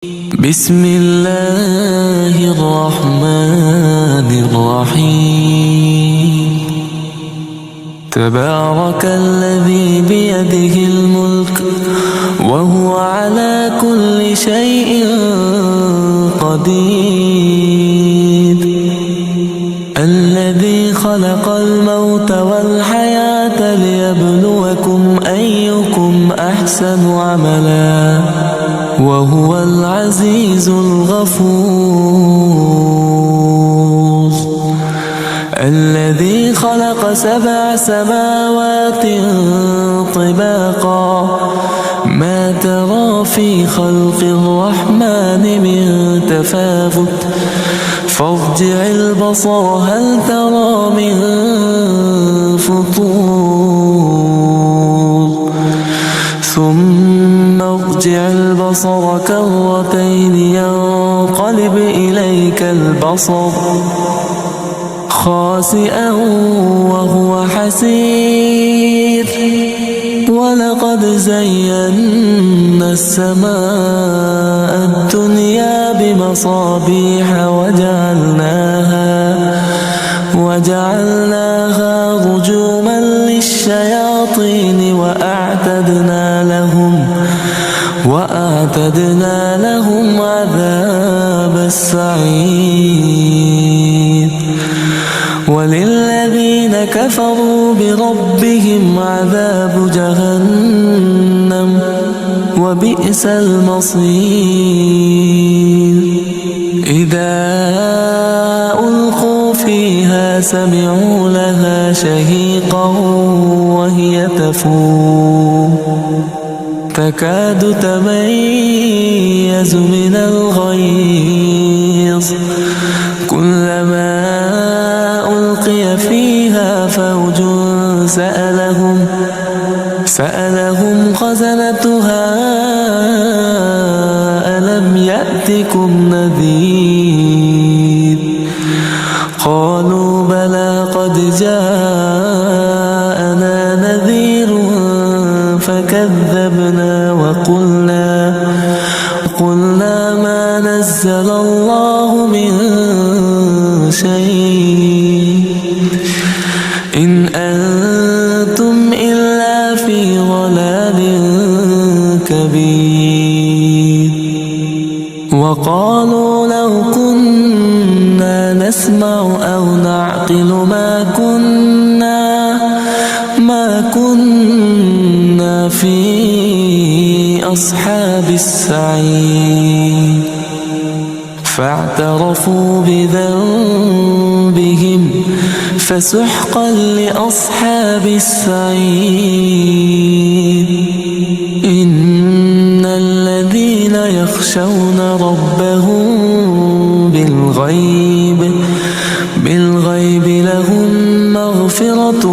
بسم الله الرحمن الرحيم. تبارك الذي بيده الملك وهو على كل شيء قدير. الذي خلق الموت والحياة ليبلوكم أيكم أحسن عملا وهو العزيز الغفور. الذي خلق 7 سماوات طباقا ما ترى في خلق الرحمن من تفاوت فارجع البصر هل ترى من فطور ثم ارجع البصر كرتين ينقلب إليك البصر خاسئا وهو حسير. ولقد زينا السماء الدنيا بمصابيح وجعلناها رجوما للشياطين وأعتدنا لهم عذاب السعير. وللذين كفروا بربهم عذاب جهنم وبئس المصير. إذا ألقوا فيها سمعوا لها شهيقا وهي تفور تكاد تميز من الغيظ كلما ألقي فيها فوج سألهم خزنتها ألم يأتكم نذير قالوا بلى قد جاءنا نذير فكذبنا وقلنا ما نزل الله من شيء إن أنتم إلا في ضلال كبير. وقالوا لو كنا نسمع أو نعقل ما كنا في أصحاب السعير. فاعترفوا بذنبهم فسحقا لأصحاب السعير. إن الذين يخشون ربهم بالغيب لهم مغفرة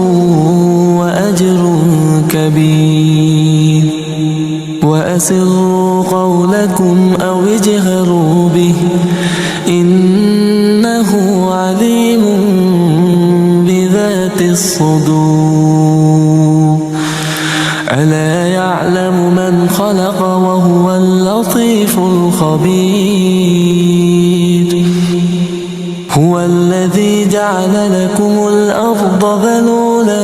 وأجر كبير. وأسروا قولكم أو اجهروا به إنه عليم بذات الصدور. ألا يعلم من خلق وهو اللطيف الخبير. هو الذي جعل لكم الأرض ذلولا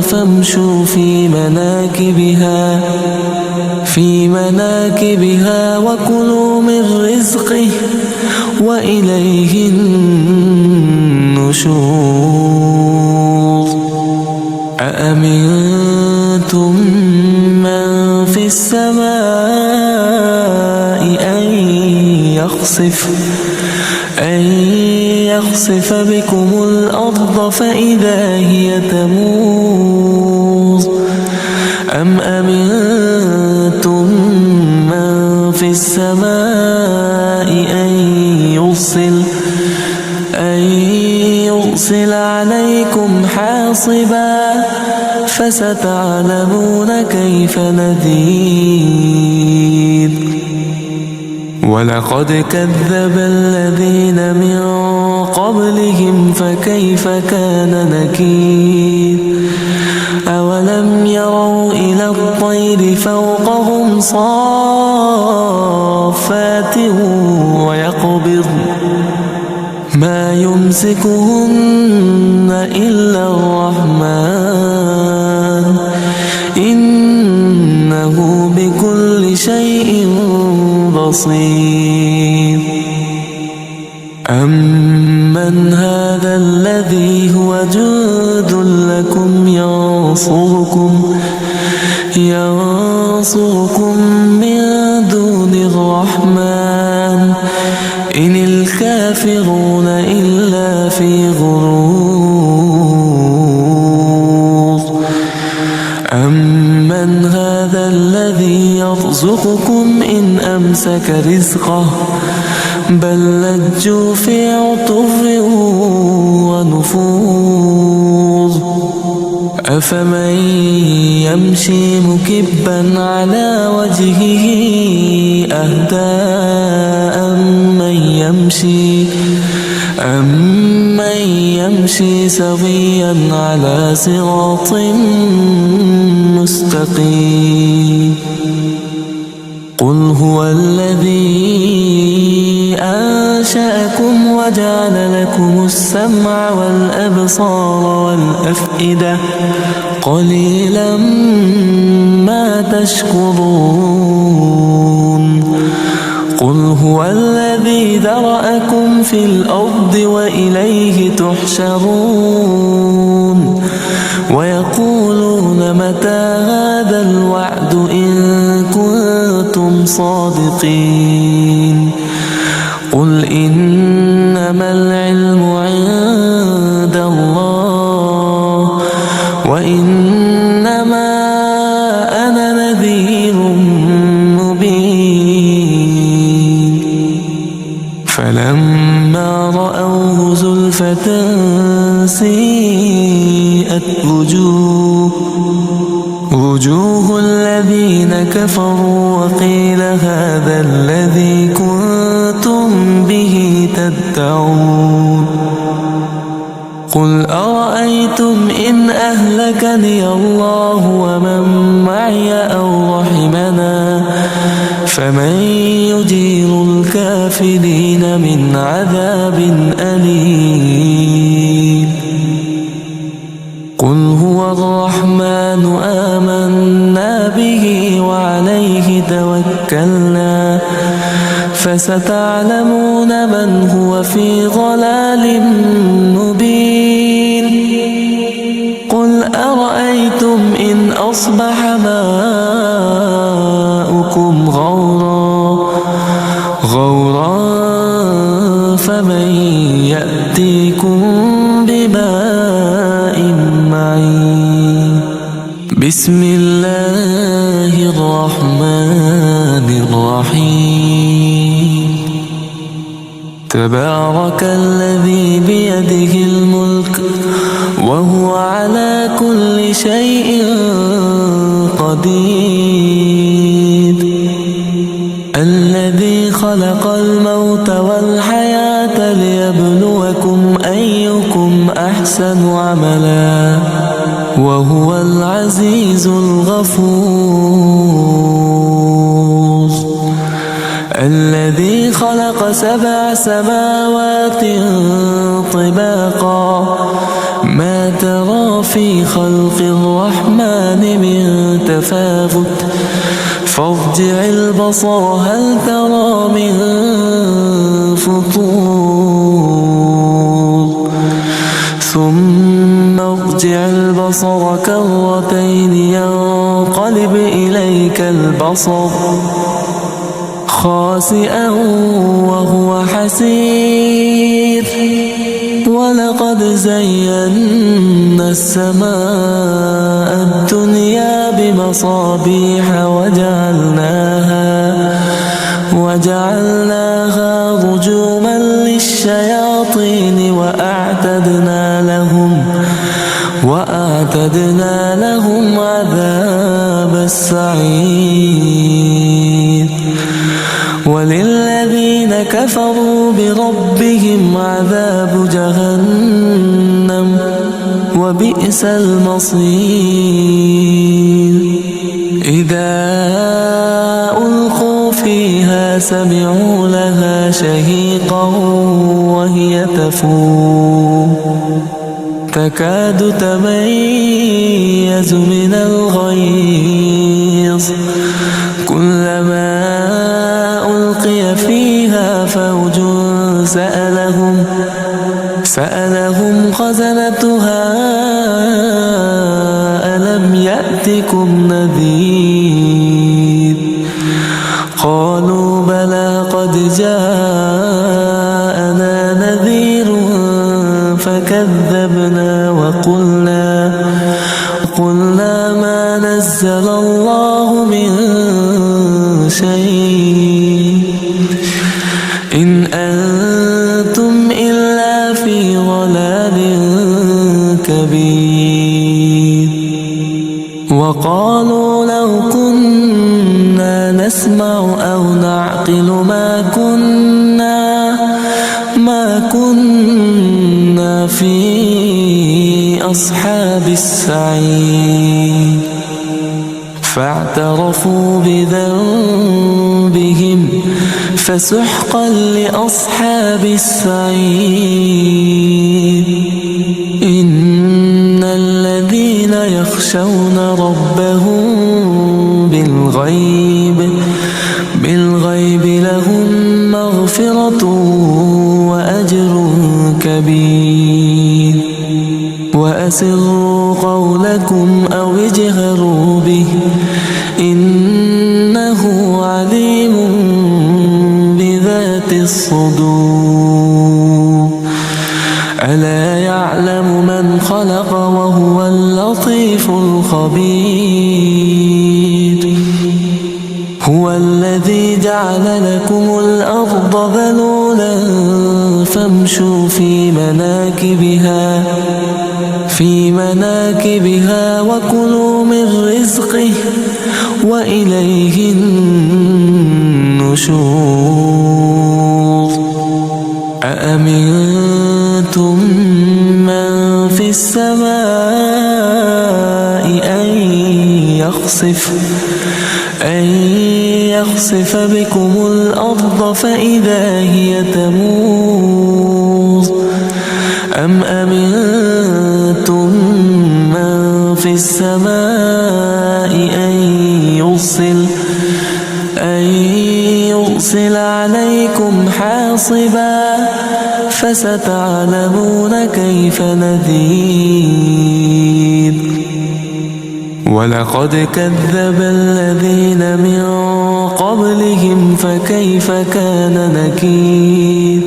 فامشوا في مناكبها وكلوا من رزقه وإليه النشور. أأمنتم من في السماء أن يخسف بكم الأرض فإذا هي تمور أم أمنتم من في السماء أن يرسل عليكم حاصبا فستعلمون كيف نذير. ولقد كذب الذين من قبلهم فكيف كان نكير. أولم يروا إلى الطير فوقهم صافات ويقبض ما يمسكهن إلا الرحمن إنه بكل شيء بصير. أمن هذا الذي هو جند لكم ينصركم من دون الرحمن إن الكافرون إلا في غرور. أمن هذا الذي يرزقكم إن أمسك رزقه بل لجوا في عتو ونفور. أفمن يمشي مكبا على وجهه أهدى أمن يمشي سويا على صراط مستقيم. قل هو الذي أنشأكم وجعل لكم السمع والأبصار والأفئدة قليلا ما تشكرون. قل هو الذي ذرأكم في الأرض وإليه تحشرون. ويقولون متى هذا الوعد إن كنتم صادقين. قل إنما العلم عند الله وإنما أنا نذير مبين. فلما رأوه زلفة سيئت وجوه الذين كفروا وقيل هذا الذي كنتم به تدعون. قل أرأيتم إن أهلكني الله ومن معي أو رحمنا فمن يجير الكافرين من عذاب أليم. قل هو الرحمن آمنا به وعليه توكلنا فستعلمون من هو في ضلال مبين. قل أرأيتم إن أصبح ماؤكم غورا فمن يأتيكم بماء معين. بسم الله الرحمن الرحيم. تبارك الذي بيده الملك وهو على كل شيء قدير. الذي خلق الموت والحياة ليبلوكم أيكم أحسن عملا وهو العزيز الغفور. الذي خلق 7 سماوات طباقا ما ترى في خلق الرحمن من تفاوت فارجع البصر هل ترى من فطور ثم ارجع البصر كرتين ينقلب إليك البصر خاسئا وهو حسير. ولقد زينا السماء الدنيا بمصابيح وجعلناها رجوما للشياطين وأعتدنا لهم عذاب السعير. وللذين كفروا بربهم عذاب جهنم وبئس المصير. إذا سمعوا لها شهيقا وهي تفور تكاد تميز من الغيظ كلما ألقي فيها فوج سألهم خزنتها ألم يأتكم نذير قالوا بلى قد جاءنا نذير فكذبنا وقلنا ما نزل الله من شيء إن أنتم إلا في ضلال كبير وقالوا لو كنا نسمع أو نعقل ما كنا في أصحاب السعير فاعترفوا بذنبهم فسحقا لأصحاب السعير إن الذين يخشون ربهم بالغيب لهم مغفرة وأجر كبير وأسروا قولكم أو اجهروا به إنه عليم بذات الصدور ألا يعلم من خلق وهو اللطيف الخبير هو الذي جعل لكم الأرض ذلولا فامشوا في مناكبها وكلوا من رزقه وإليه النشور أأمنتم من في السماء أن يخسف بكم الأرض فإذا هي تمور أم أمنتم من في السماء أن يرسل عليكم حاصبا فستعلمون كيف نذير ولقد كذب الذين من قبلهم فكيف كان نكير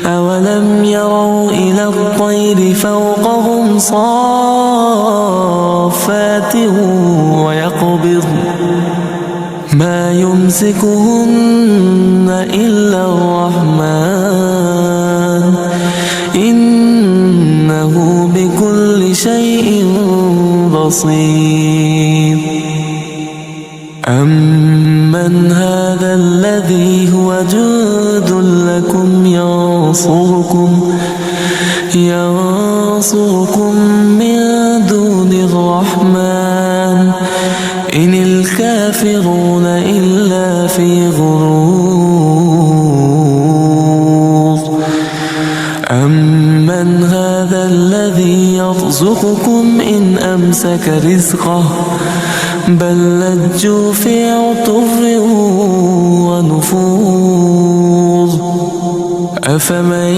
أولم يروا إلى الطير فوقهم صافات ويقبض ما يمسكهن إلا الرحمن إنه بكل شيء بصير أمن هذا الذي هو جند لكم ينصركم من دون الرحمن إن الكافرون إلا في غرور أمن هذا الذي يرزقكم إن أمسك رزقه بل لجوا في عتو ونفور أفمن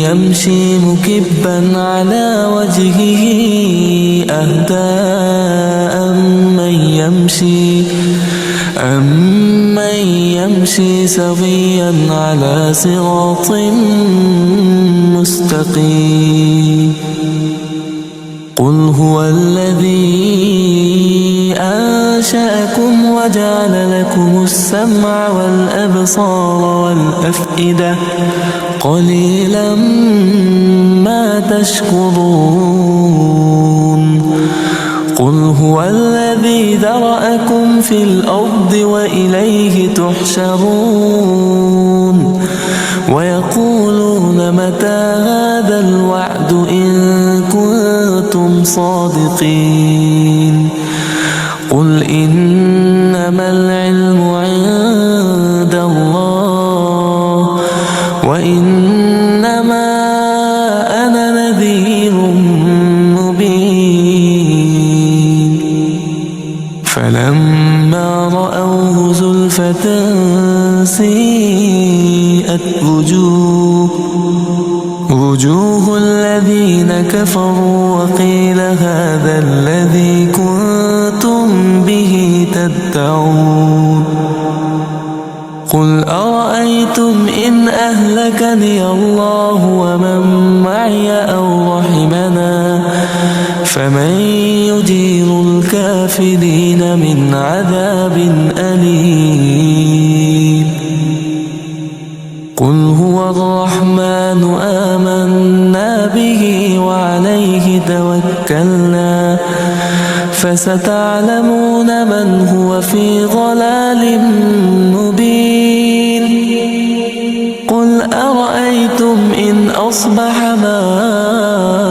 يمشي مكبا على وجهه أهدى أمن يمشي سويا على صراط مستقيم قل هو الذي أنشأكم وجعل لكم السمع والأبصار والأفئدة قليلا ما تشكرون قل هو الذي ذرأكم في الأرض وإليه تحشرون ويقولون متى هذا الوعد إن كنتم صادقين قل إنما العلم عند وإنما أنا نذير مبين فلما رأوه زلفة سيئت وجوه الذين كفروا وقيل هذا الذي كنتم به تدعون قل أرأيتم إن أهلكني الله ومن معي أو رحمنا فمن يجير الكافرين من عذاب أليم قل هو الرحمن آمنا به وعليه توكلنا فستعلمون من هو في ضلال مبين قل أرأيتم إن أصبح ماؤكم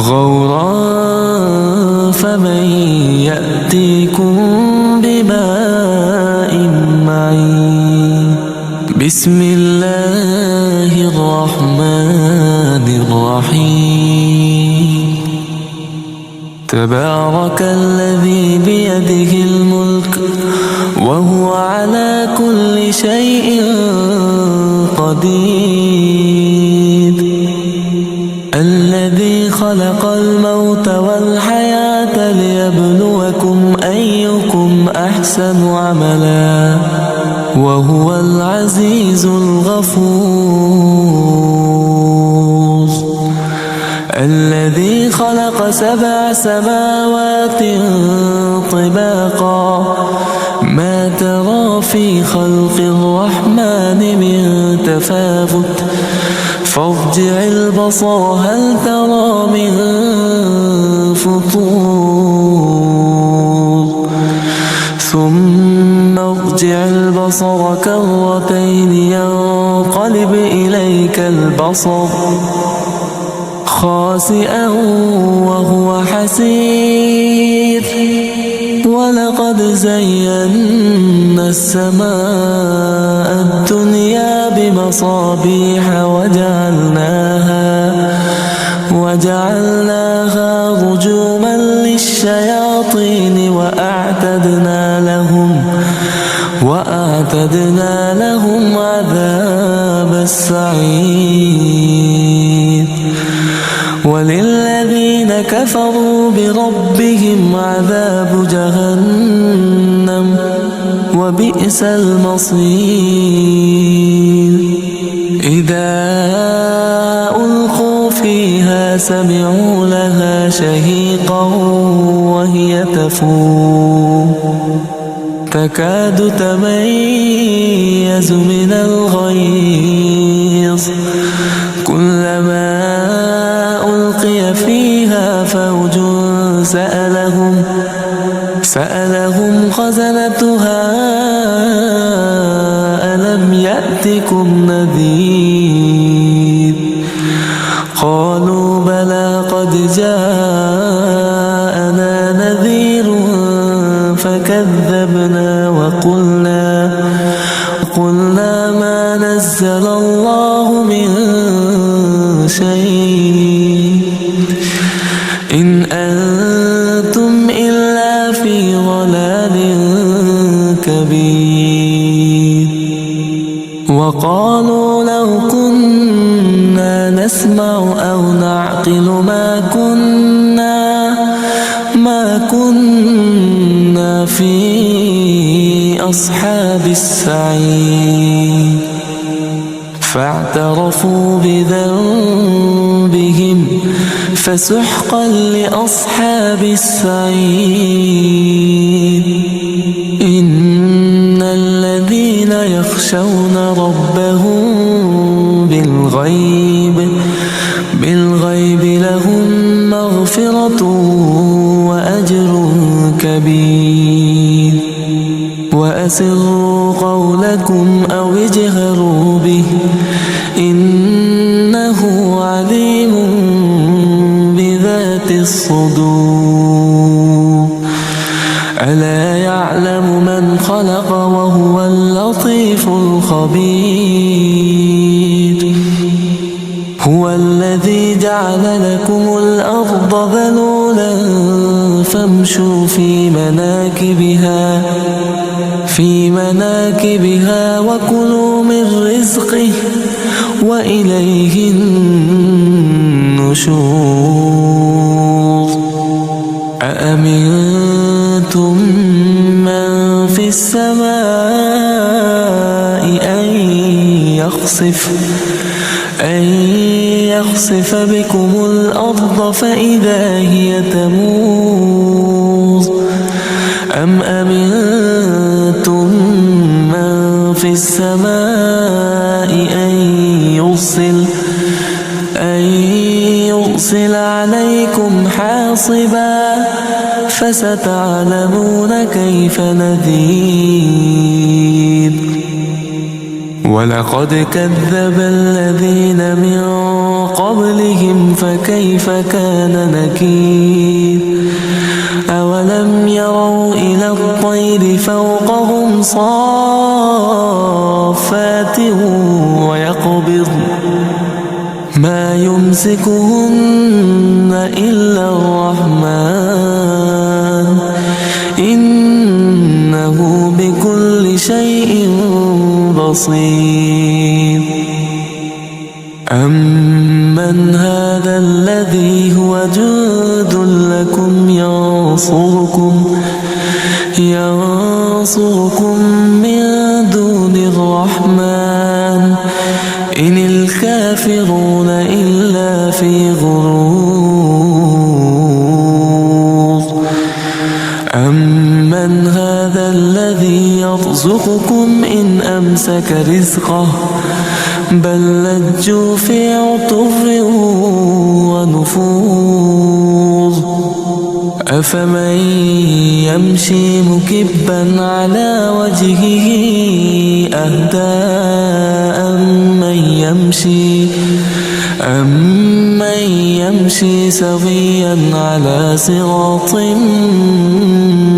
غورا فمن يأتيكم بماء معين بسم الله الرحمن الرحيم تبارك الذي بيده الملك وهو على كل شيء قدير الذي خلق الموت والحياة ليبلوكم أيكم أحسن عملا وهو العزيز الغفور الذي خلق 7 سماوات طباقا ما ترى في خلق الرحمن من تفاوت فارجع البصر هل ترى من فطور ثم ارجع البصر كرتين ينقلب إليك البصر خاسئا وهو حسير ولقد زينا السماء الدنيا بمصابيح وجعلناها رجوما للشياطين وأعتدنا لهم عذاب السعير وللذين كفروا بربهم عذاب جهنم وبئس المصير إذا ألقوا فيها سمعوا لها شهيقا وهي تفور تكاد تميز من الغيظ كلما ألقي فيها فوج سألهم خزنتها ألم يأتكم نذير قالوا بلى قد جاءنا نذير فكذبنا وقلنا ما نزل الله من شيء إن أنتم إلا في ضلال كبير وقالوا لو كنا نسمع أو نعقل ما كنا في أصحاب السعير فاعترفوا بذنبهم فسحقا لأصحاب السعير إن الذين يخشون ربهم بالغيب لهم مغفرة وأجر كبير وأسروا قولكم أو اجهروا به إنه عليم بذات الصدور ألا يعلم من خلق خلق وهو اللطيف الخبير. هو الذي جعل لكم الأرض ذلولا فامشوا في مناكبها وكلوا من رزقه وإليه النشور. أأمنتم من في السماء أن يخسف بكم الأرض فإذا هي تمور، أم أمنتم من في السماء أن يرسل عليكم حاصبا فستعلمون كيف نذير. ولقد كذب الذين من قبلهم فكيف كان نكير. أولم يروا إلى الطير فوقهم صافات ويقبض ما يمسكهن إلا الرحمن إنه بكل شيء بصير. أمن هذا الذي هو جند لكم ينصركم من دون الرحمن إن الكافرون إلا في غرور. أمن هذا الذي يرزقكم إن أمسك رزقه بل لجوا في عتو ونفور. أفمن يمشي مكبا على وجهه أهدى أمن يمشي سويا على صراط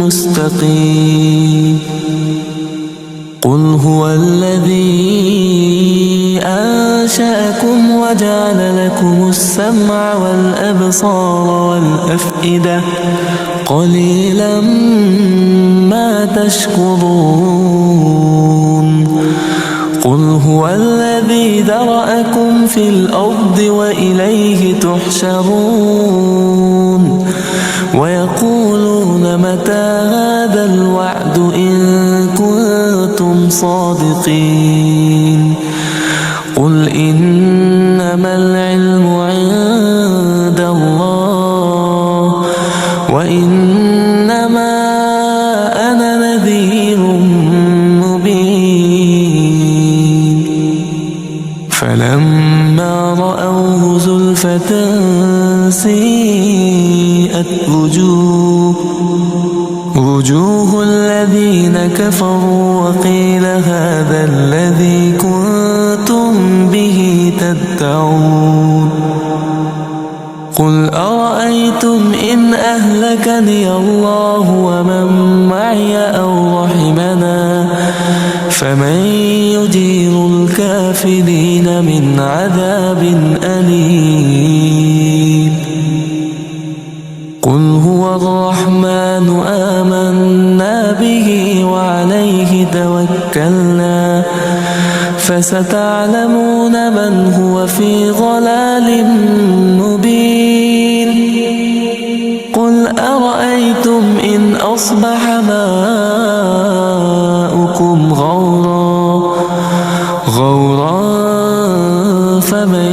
مستقيم. قل هو الذي أنشأكم وجعل لكم السمع والأبصار والأفئدة قليلا ما تشكرون. قل هو الذي ذرأكم في الأرض وإليه تحشرون. ويقولون متى هذا الوعد إن كنتم صادقين. قل إنما العلم عند الله وإنما أنا نذير مبين. فلما رأوه زلفة سيئت وجوه الذين كفروا وقيل هذا الذي كنتم به تدعون. قل أرأيتم إن أهلكني الله ومن معي أو رحمنا فمن يجير الكافرين من عذاب أليم. قل هو الرحمن آمنا به وعليه توكلنا فستعلمون من هو في ضلال مبين. قل أرأيتم إن أصبح ماؤكم غورا فمن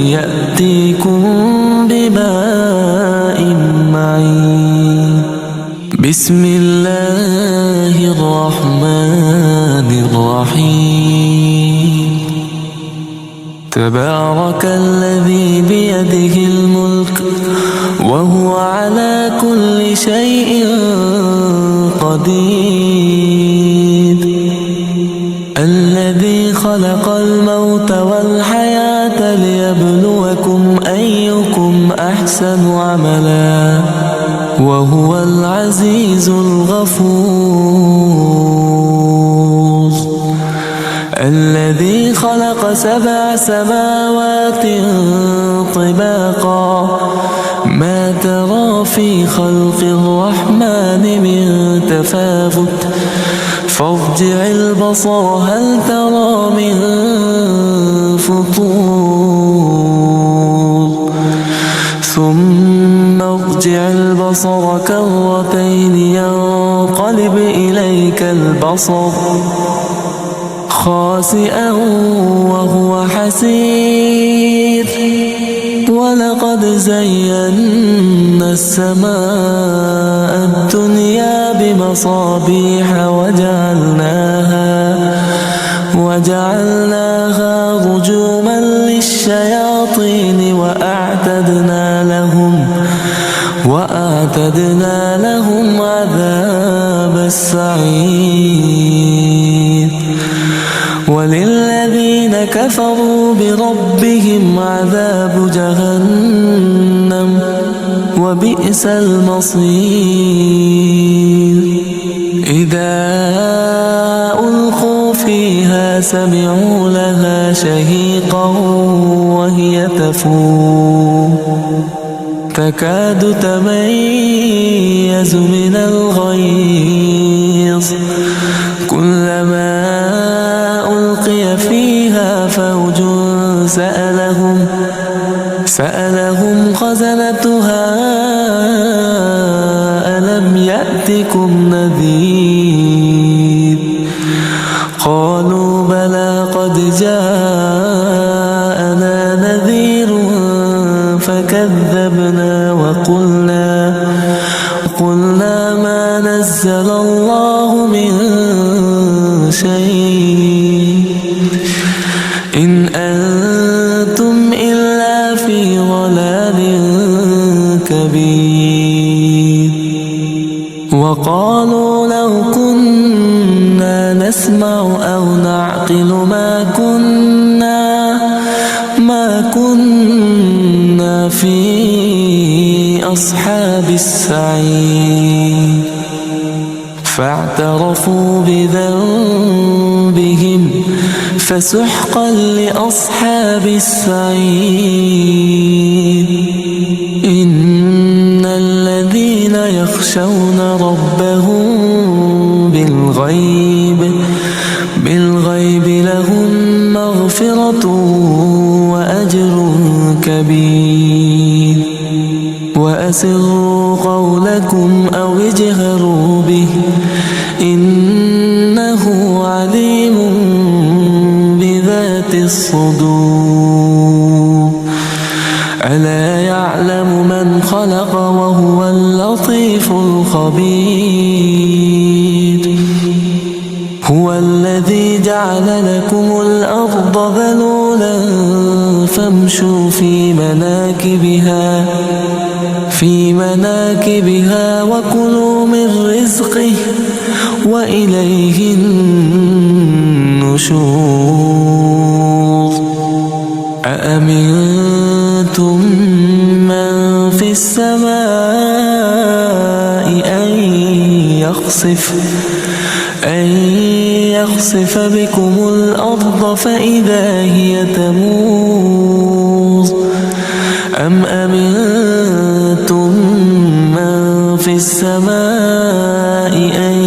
يأتيكم بماء معين. بسم الله الرحمن الرحيم. تبارك الذي بيده الملك وهو على كل شيء قدير. الذي خلق الموت والحياة ليبلوكم أيكم أحسن عملا وهو العزيز الغفور. الذي خلق 7 سماوات طباقا ما ترى في خلق الرحمن من تفاوت فارجع البصر هل ترى من فطور ثم ارجع البصر كرتين ينقلب إليك البصر خاسئا وهو حسير ولقد زينا السماء الدنيا بمصابيح وجعلناها رجوما للشياطين وأعتدنا لهم عذاب السعير. وللذين كفروا بربهم عذاب جهنم وبئس المصير. إذا ألقوا فيها سمعوا لها شهيقا وهي تفور تكاد تميز من الغيظ كلما ألقي فيها فوج سألهم خزنتها ألم يأتكم نذير قالوا بلى قد جاءنا نذير فكذبنا وقلنا ما نزل الله من شيء إن أنتم إلا في ضلال كبير. وقالوا لو كنا نسمع أو نعقل ما كنا في أصحاب السعير فاعترفوا بذنبهم فسحقا لأصحاب السعير. إن الذين يخشون ربهم بالغيب لهم مغفرة وأجر كبير. وأسروا قولكم أو اجهروا به إنه عليم بذات الصدور. ألا يعلم من خلق وهو اللطيف الخبير. هو الذي جعل لكم الأرض ذلولا فامشوا في مناكبها وكلوا من رزقه وإليه النشور. أأمنتم من في السماء أن يخسف بكم الأرض فإذا هي تمور أم أمنتم من في السماء أن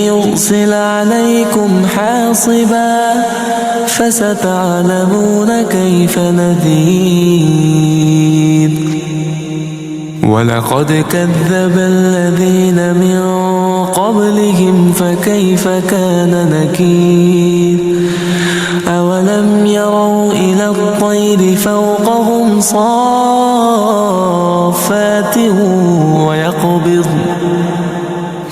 يرسل عليكم حاصبا فستعلمون كيف نذير. ولقد كذب الذين من قبلهم فكيف كان نكير. أولم يروا إلى الطير فوقهم صافات ويقبض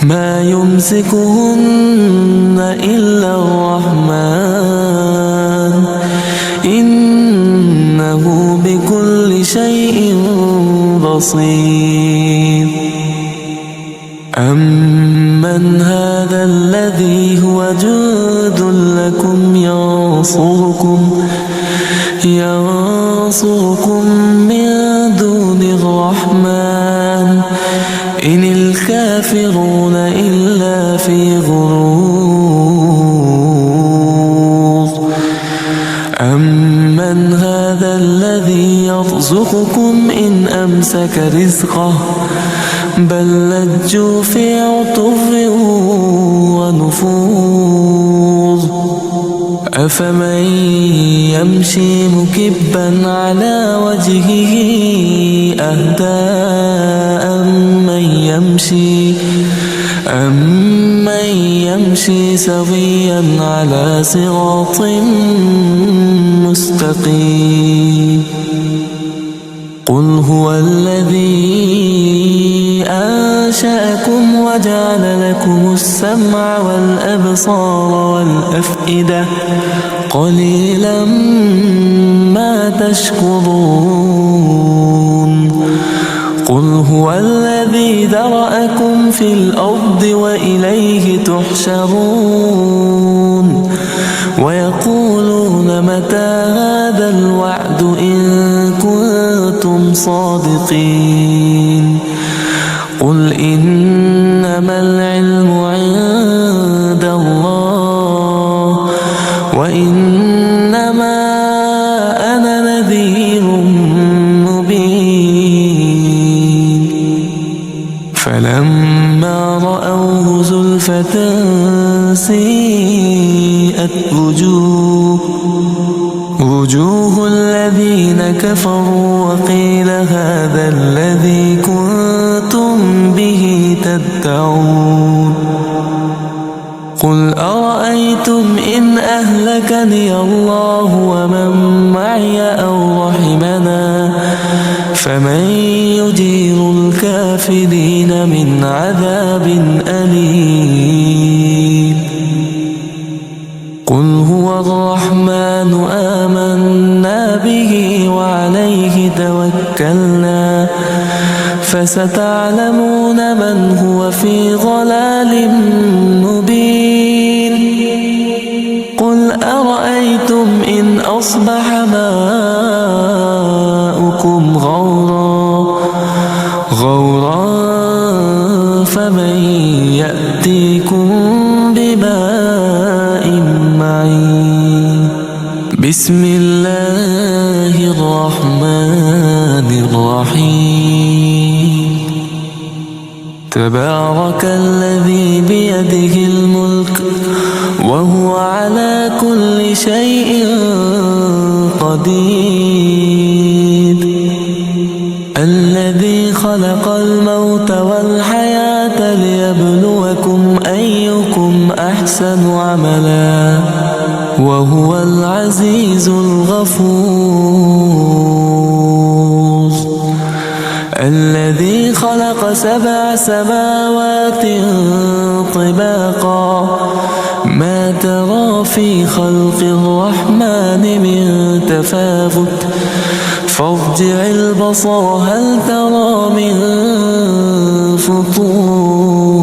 ما يمسكهن إلا الرحمن إنه بكل شيء بصير. أمن هذا الذي هو جند لكم ينصركم من دون يكفرون إلا في غرور أمن هذا الذي يرزقكم إن أمسك رزقه بل لجوا في عتو ونفور أفمن يمشي مكبا على وجهه أهدى أمن يمشي سويا على صراط مستقيم قل هو الذي أنشأكم وجعل لكم السمع والأبصار والأفئدة قليلا ما تشكرون قل هو الذي ذرأكم في الأرض وإليه تحشرون ويقولون متى هذا الوعد إن كنتم صادقين قل إنما العلم عند الله وإنما أنا نذير مبين فلما رأوه زلفة سيئت وجوه الذين كفروا وقيل هذا الذي كنتم به تدعون قل أرأيتم إن أهلكني الله ومن معي أو رحمنا فمن يجير الكافرين من عذاب أليم قل هو الرحمن آمنا به وعليه توكلنا فستعلمون من هو في ضلال مبين قل أرأيتم إن أصبح ماؤكم غورا فمن يأتيكم بماء معين بسم الله الرحمن الرحيم تبارك الذي بيده الملك وهو على كل شيء قدير الذي خلق الموت والحياة ليبلوكم أيكم أحسن عملا وهو العزيز الغفور الذي خلق 7 سماوات طباقا ما ترى في خلق الرحمن من تفاوت فارجع البصر هل ترى من فطور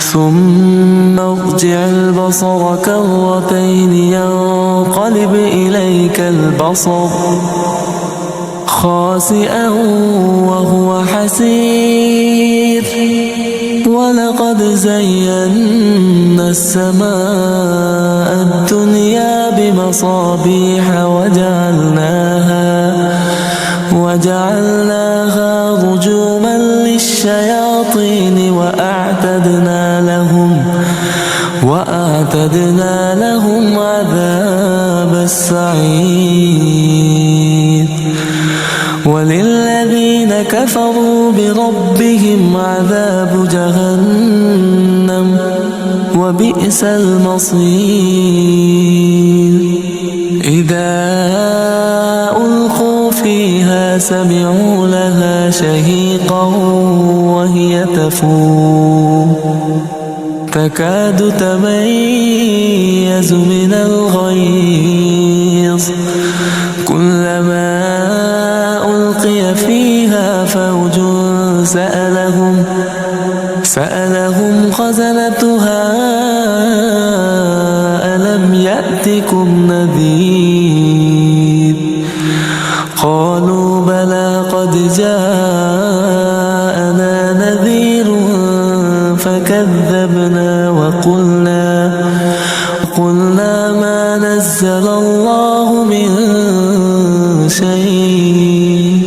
ثم ارجع البصر كرتين ينقلب إليك البصر خاسئا وهو حسير ولقد زينا السماء الدنيا بمصابيح وجعلناها رجوما للشياطين وأعتدنا لهم عذاب السعير وللذين كفروا بربهم عذاب جهنم وبئس المصير إذا ألقوا فيها سمعوا لها شهيقا وهي تفور تكاد تميز من الغيظ كلما ألقي فيها فوج سألهم خزنتها ألم يأتكم نذير قالوا بلى قد جاءنا فكذبنا وقلنا ما نزل الله من شيء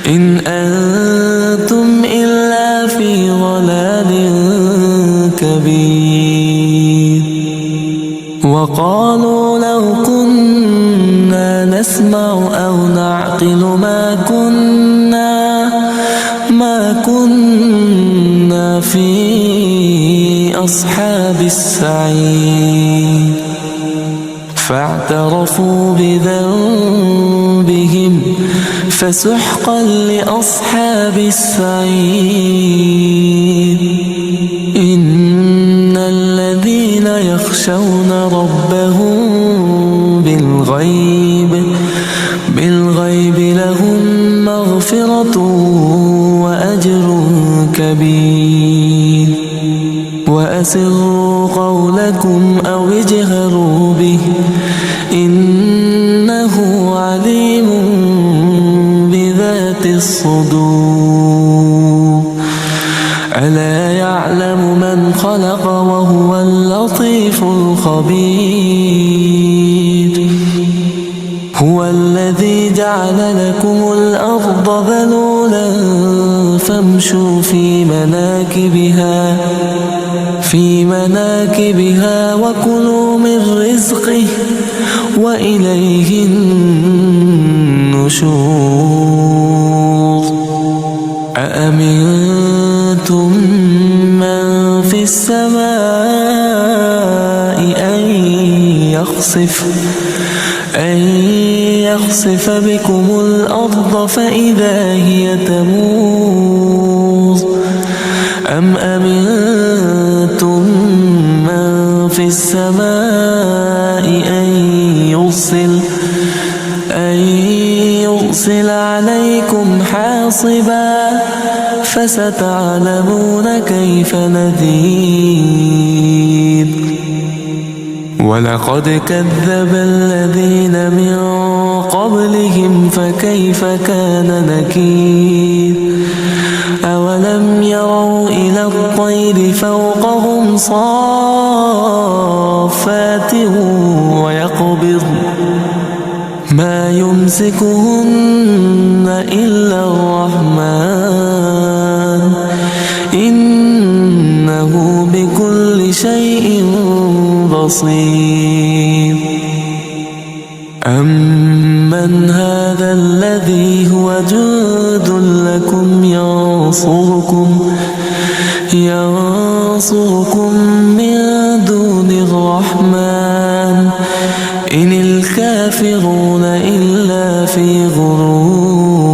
إن أنتم إلا في ضلال كبير. وقالوا لو كنا نسمع أو نعقل ما كنا في أصحاب السعير. فاعترفوا بذنبهم فسحقا لأصحاب السعير. إن الذين يخشون ربهم بالغيب لهم مغفرة وأجر كبير. وأسروا قولكم أو اجهروا به إنه عليم بذات الصدور. ألا يعلم من خلق وهو اللطيف الخبير. هو الذي جعل لكم الأرض ذلولا فامشوا في مناكبها وكلوا من رزقه وإليه النشور. أأمنتم من في السماء أن يخسف بكم الأرض فإذا هي تمور. أم أمنتم من في السماء أن يرسل عليكم حاصبا فستعلمون كيف نذير. ولقد كذب الذين من قبلهم فكيف كان نكير. أولم يروا إلى الطير فوقهم صافات ويقبض ما يمسكهن إلا الرحمن إنه بكل شيء بصير. أمن هذا الذي هو جند لكم ينصركم من دون الرحمن إن الكافرون إلا في غرور.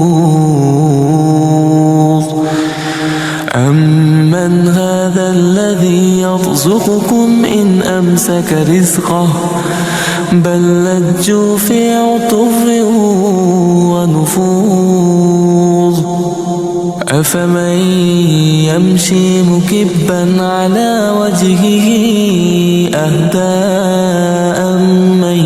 أمن هذا الذي يرزقكم إن أمسك رزقه بل لجوا في عتو ونفور. أفمن يمشي مكبا على وجهه أهدى أمن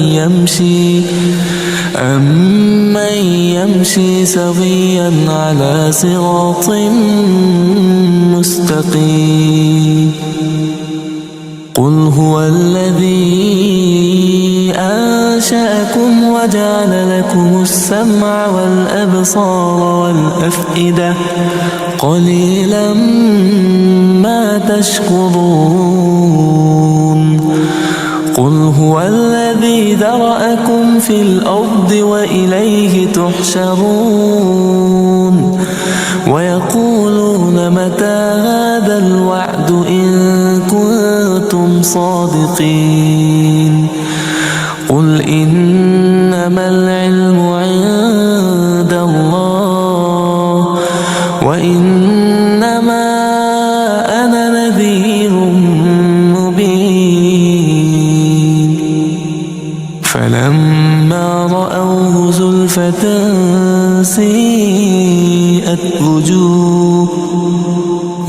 يمشي سويا على صراط مستقيم. قل هو الذي أنشأكم وجعل لكم السمع والأبصار والأفئدة قليلا ما تشكرون. قل هو الذي ذرأكم في الأرض وإليه تحشرون. ويقولون متى هذا الوعد إن كنتم صادقين. قل إنما العلم عند الله وإنما أنا نذير مبين. فلما رأوه زلفة سيئت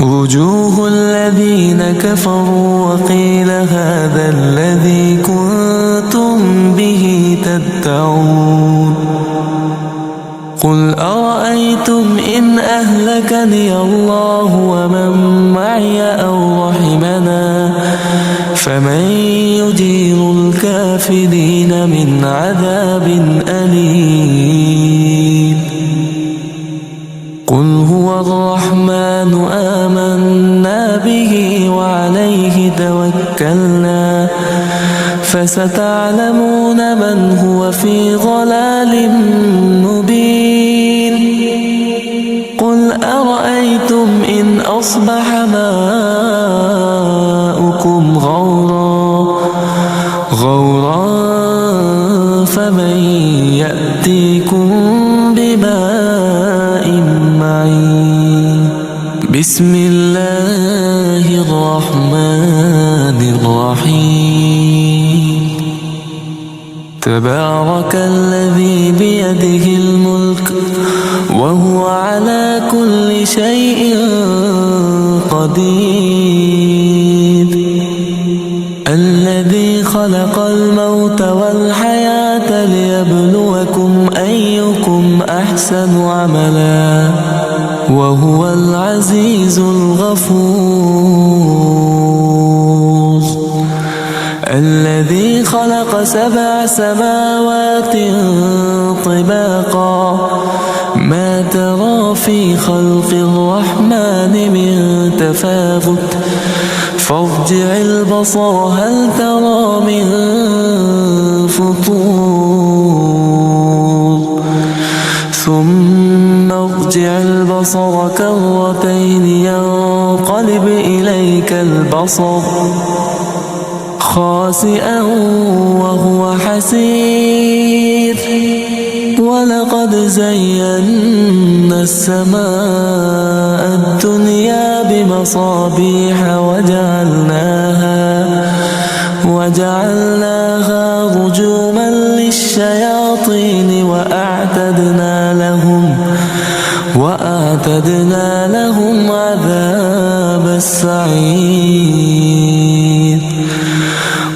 وجوه الذين كفروا وقيل هذا الذي كنتم به تدعون. قل أرأيتم إن أهلكني الله ومن معي نحن آمنا به وعليه توكلنا فستعلمون من هو في ضلال مبين قل أرأيتم إن أصبح ماؤكم غورا فمن يأتيكم بماء معين بسم الله الرحمن الرحيم تبارك الذي بيده الملك وهو على كل شيء قدير الذي خلق الموت والحياة ليبلوكم أيكم أحسن عملا وهو العزيز الغفور الذي خلق 7 سماوات طباقا ما ترى في خلق الرحمن من تفاوت فارجع البصر هل ترى من فطور ثم ارجع البصر كرتين ينقلب إليك البصر خاسئا وهو حسير ولقد زينا السماء الدنيا بمصابيح وجعلناها رجوما للشياطين وأعتدنا لهم عذاب السعير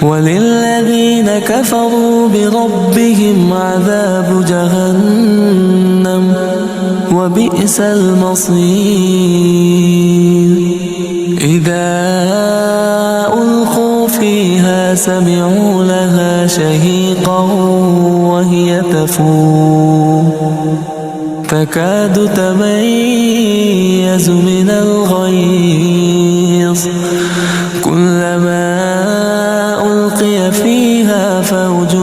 وللذين كفروا بربهم عذاب جهنم وبئس المصير إذا ألقوا فيها سمعوا لها شهيقا وهي تفور تكاد تميز من الغيظ كلما ألقي فيها فوج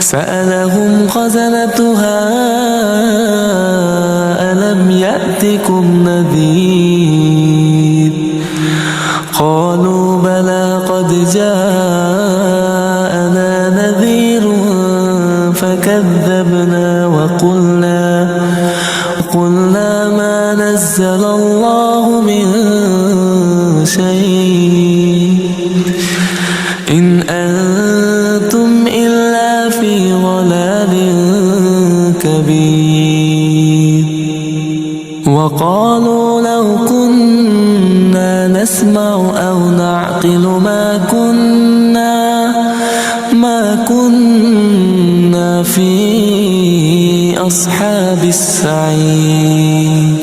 سألهم خزنتها ألم يأتكم نذير قالوا بلى قد جاءنا نذير فكذبنا وقلنا ما نزل الله من شيء إن أنتم إلا في ضلال كبير وقالوا لو كنا نسمع أو نعقل ما كنا في أصحاب السعير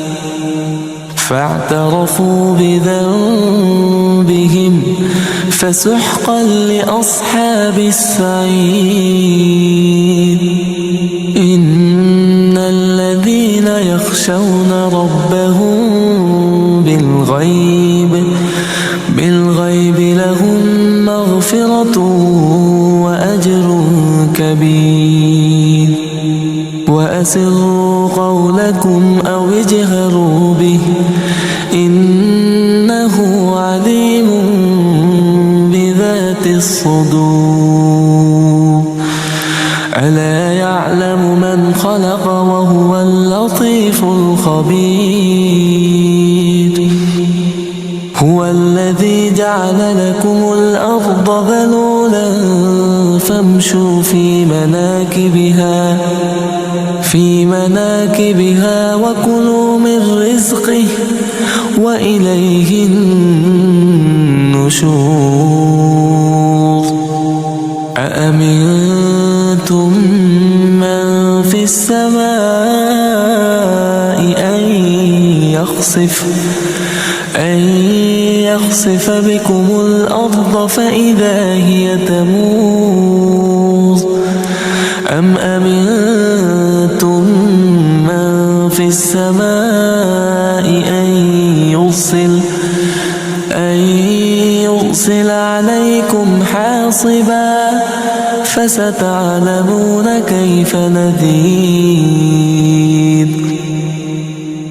فاعترفوا بذنبهم فسحقا لأصحاب السعير إن الذين يخشون ربهم بالغيب لهم مغفرة وأجر كبير وأسروا قولكم أو اجهروا به إنه عليم بذات الصدور ألا يعلم من خلق وهو اللطيف الخبير هو الذي جعل لكم الأرض ذلولا فامشوا في مناكبها وكلوا من رزقه وإليه النشور أأمنتم من في السماء أن يخسف بكم الأرض فإذا هي تمور أم أمنتم من في السماء أن يرسل عليكم حاصبا فستعلمون كيف نذير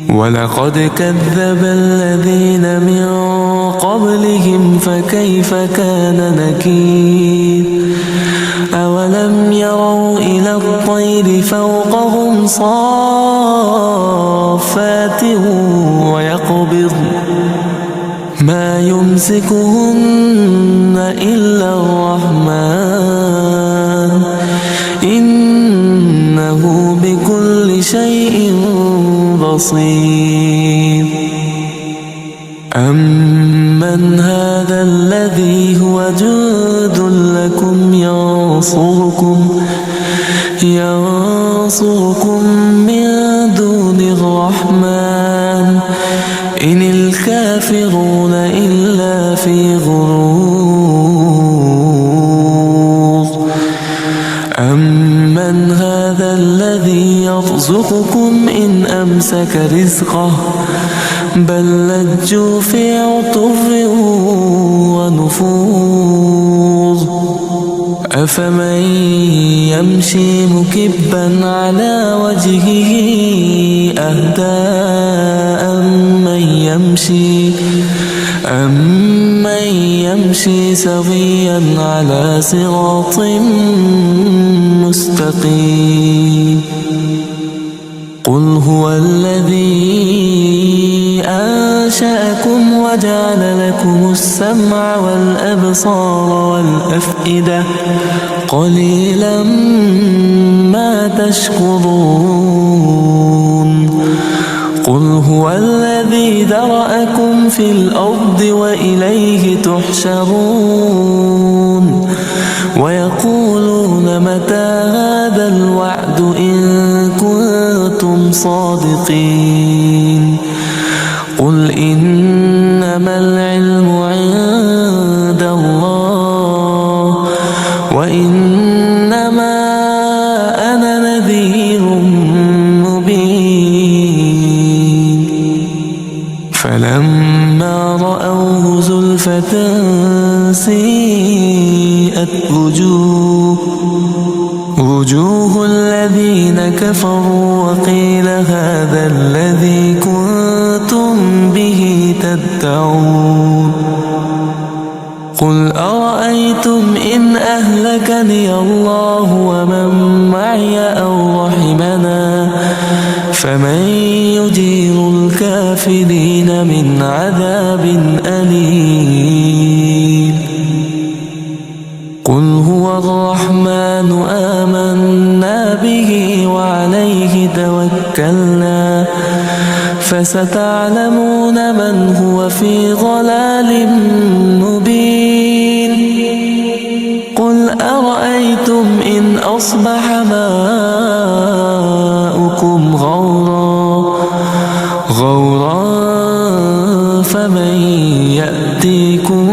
ولقد كذب الذين من قبلهم فكيف كان نكير أولم يروا إلى الطير فوقهم صافات ويقبض ما يمسكهن إلا الرحمن إنه بكل شيء بصير أمن هذا الذي هو جند لكم ينصركم من دون الرحمن إن الكافرون إلا في غرور أمن هذا الذي يرزقكم إن أمسك رزقه بل لجوا في عتو ونفور أفمن يمشي مكبا على وجهه أهدى أمن يمشي سويا على صراط مستقيم قل هو الذي أنشأكم وجعل لكم السمع والأبصار والأفئدة قليلا ما تشكرون قل هو الذي ذرأكم في الأرض وإليه تحشرون ويقولون متى هذا الوعد إن كنتم صادقين قل إنما العلم عند الله وإنما أنا نذير مبين فلما رأوه زلفة سيئت وجوه الذين كفروا وقيل هذا الذي كنتم به تدعون قل أرأيتم إن أهلكني الله ومن معي أو رحمنا فمن يجير الكافرين من عذاب أليم قل هو الرحمن آمنا به وعليه توكلنا فستعلمون من هو في ضلال مبين قل أرأيتم إن أصبح ماؤكم غورا فمن يأتيكم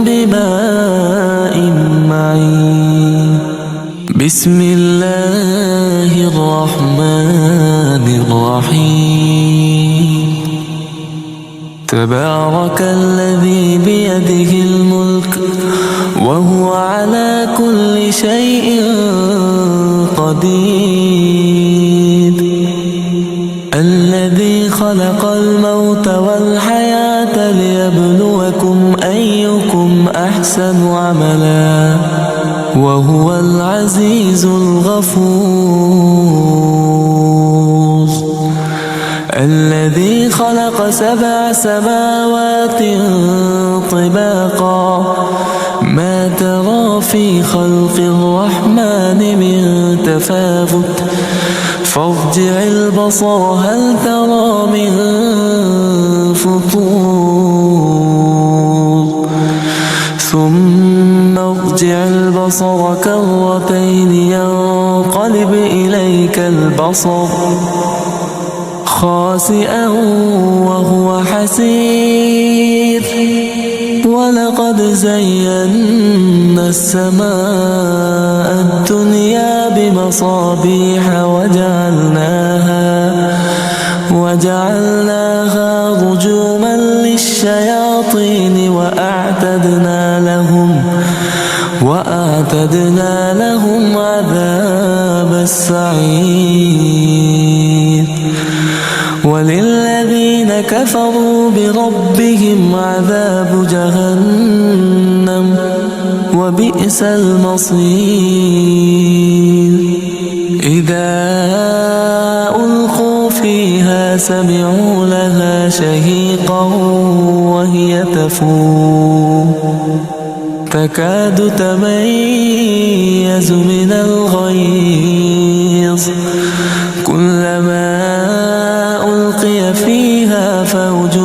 بماء معين بسم الله الرحمن الرحيم تبارك الذي بيده الملك وهو على كل شيء قدير الذي خلق الموت والحياة ليبلوكم أيكم أحسن عملا وهو العزيز الغفور الذي خلق 7 سماوات طباقا ما ترى في خلق الرحمن من تفاوت فارجع البصر هل ترى من فطور ثم ارجع البصر كرتين ينقلب إليك البصر خاسئا وهو حسير ولقد زينا السماء الدنيا بمصابيح وجعلناها وأعتدنا لهم عذاب السعير. وللذين كفروا بربهم عذاب جهنم وبئس المصير. إذا ألقوا فيها سمعوا لها شهيقا وهي تفور تكاد تميز من الغيظ كلما ألقي فيها فوج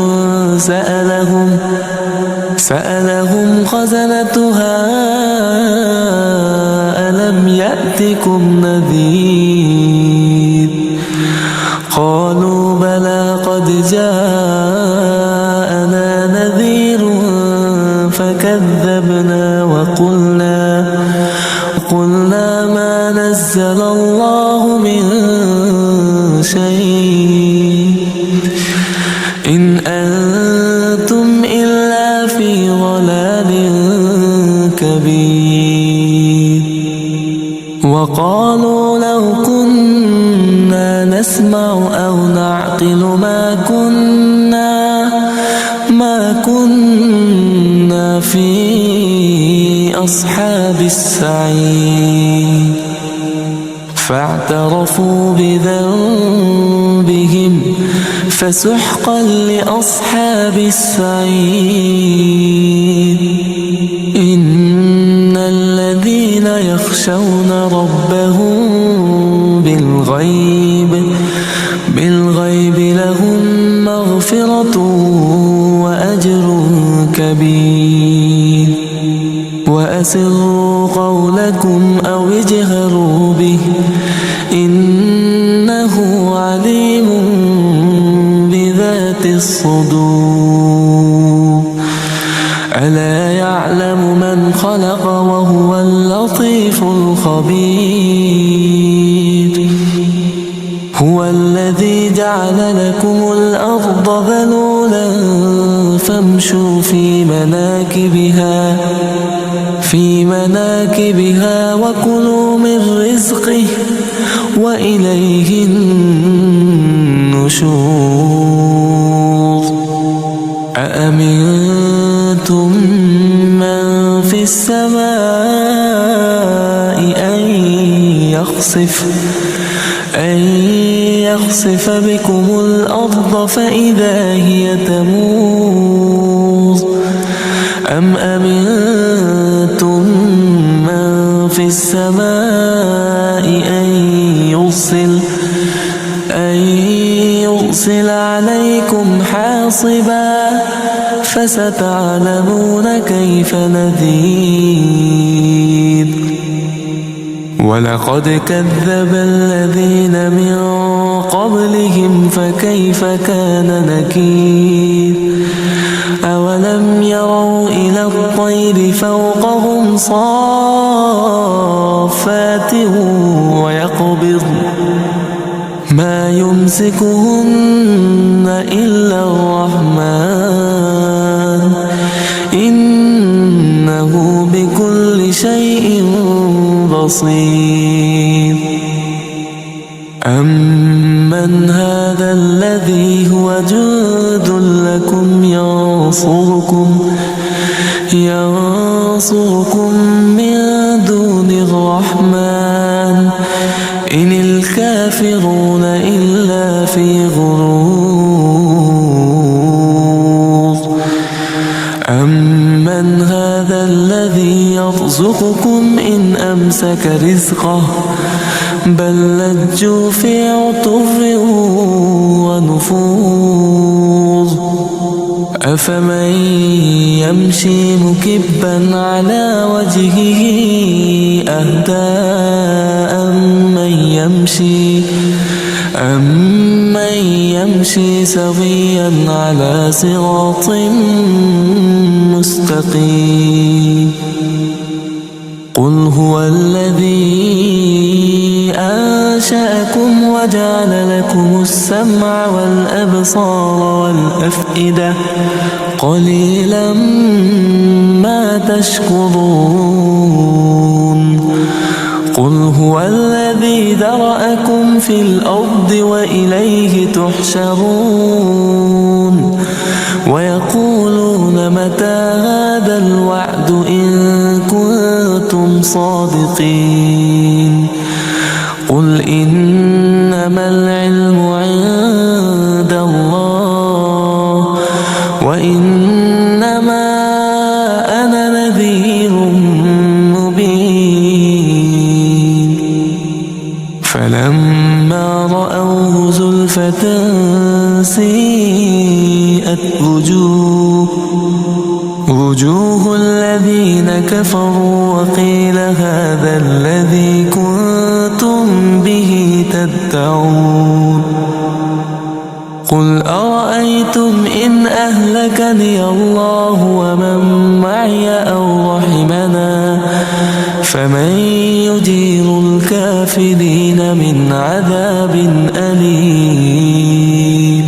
سألهم خزنتها ألم يأتكم نذير قالوا بلى قد جاءنا نذير فكذبنا وقلنا ما نزل الله من شيء إن أنتم إلا في ضلال كبير. وقالوا لو كنا نسمع أو نعقل ما كنا في أصحاب السعير. فاعترفوا بذنبهم فسحقا لأصحاب السعير. إن الذين يخشون ربهم بالغيب لهم مغفرة وأجر كبير. وأسروا قولكم أو اجهروا به إنه عليم بذات الصدور. ألا يعلم من خلق وهو اللطيف الخبير. هو الذي جعل لكم الأرض ذلولا فامشوا في مناكبها وكلوا من رزقه وإليه النشور. أأمنتم من في السماء أن يخسف بكم الأرض فإذا هي تمور أم أمنتم من في السماء أن يرسل عليكم حاصبا فستعلمون كيف نذير. ولقد كذب الذين من قبلهم فكيف كان نكير. أولم يروا إلى الطير فوقهم صافات ويقبض ما يمسكهن إلا الرحمن إنه بكل شيء بصير. أمن هذا الذي هو جند لكم ينصركم من دون الرحمن إن الكافرون إلا في غرور. أمن هذا الذي يرزقكم إن أمسك رزقه بل لجوا في عتو ونفور. أفمن يمشي مكبا على وجهه أهدى أمن يمشي سويا على صراط مستقيم. قل هو الذي أنشأكم وجعل لكم السمع والأبصار والأفئدة قليلا ما تشكرون. هو الذي ذرأكم في الأرض وإليه تحشرون ويقولون متى هذا الوعد إن كنتم صادقين قل إنما العلم عند الله وإنما أنا نذير مبين فلما رأوه زلفة سيئت وجوه الذين كفروا وقيل هذا الذي كنتم به تدعون قل أرأيتم إن أهلكني الله ومن معي أو رحمنا فمن يجير الكافرين من عذاب أليم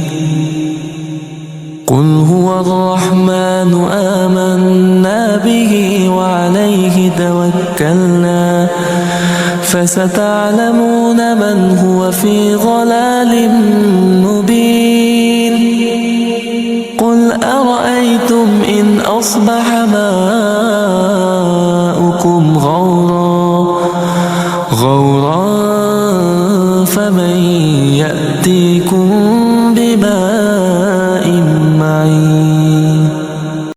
قل هو الرحمن آمنا به وعليه توكلنا فستعلمون من هو في ضلال مبين قل أرأيتم إن أصبح ماؤكم غورا فمن يأتيكم بماء معين